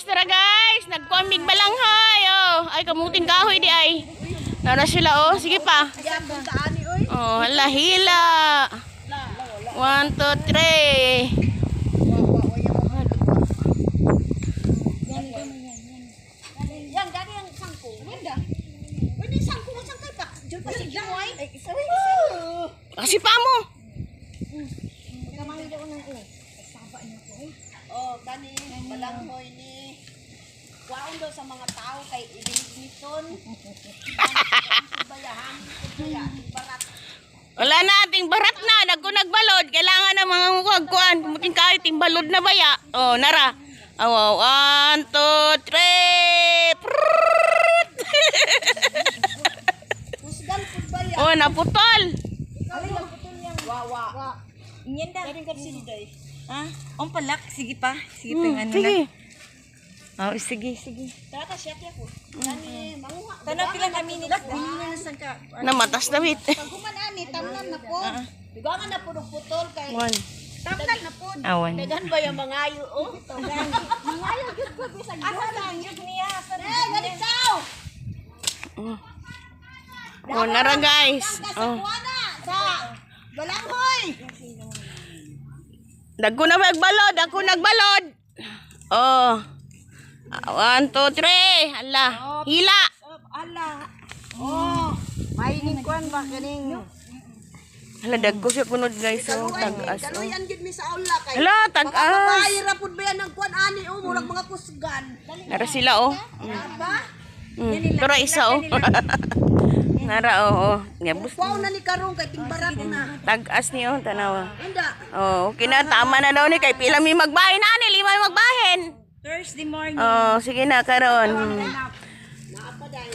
tara guys. Nagkuamig balanghoy. Oh, ay kamuting kahoy di ay. Nara sila oh. Sige pa. Oh, hala hila. 1, 2, 3. Yan, gani ang sangko. Ganda. Pwede sangko mo sangkay pa. Diyan pa si Joy. Kasi pa mo. Kamay daw nang saba niya ko. Oh, kani balanghoy ni. Waon daw sa mga tao kay Iliniton. Bayahan, barat. Wala na ating barat na. Nagbalod. Kailangan na mga kuan. Kumuting kahoy ting balod na baya. Oh, nara. Oh, 1, 2, 3. Husgan pud baya. Oh, naputol. Alin ang putol yang wawa. Inyan da. Karing kasi day. Ah, on palak. Sige pa. Sige pa yung ano Sige. na. Oh, sige. Tata siya ko. Kani manguha. Tanong pila kami ni Binina na sang ka. Namatas na wit. Pag human ani tamnan na po. Bigangan na pud putol kay 1. tamnan na po. Awan. Dagan ba yung mangayo oh? Mangayo gyud ko bisag. Asa lang gyud niya. Eh, galit daw. Oh, nara guys. Oh. Sa balanghoy. Dagko na magbalod. Ako nagbalod. Oh. 1, 2, 3. Hala. Hila. Ala. Oh. May ni kwan ba kaning? Hala, dagko siya punod guys. Oh, tag-as. Oh. Kaluyan gid mi sa aula kay. Hala, tag-as. Babae ra pud ba yan ang kwan ani oh murag mga kusgan. Nara sila oh. Ba? Tura isa oh. Nara oh. Ngabos. Wow na ni karong kay timbarat na. Tag-as niyo. Tanawa. Unda. Oh, kinatama na daw ni kay pila mi magbahin ani, 5 mi magbahin. Thursday morning. Oh, sige na karon. Naapa dai.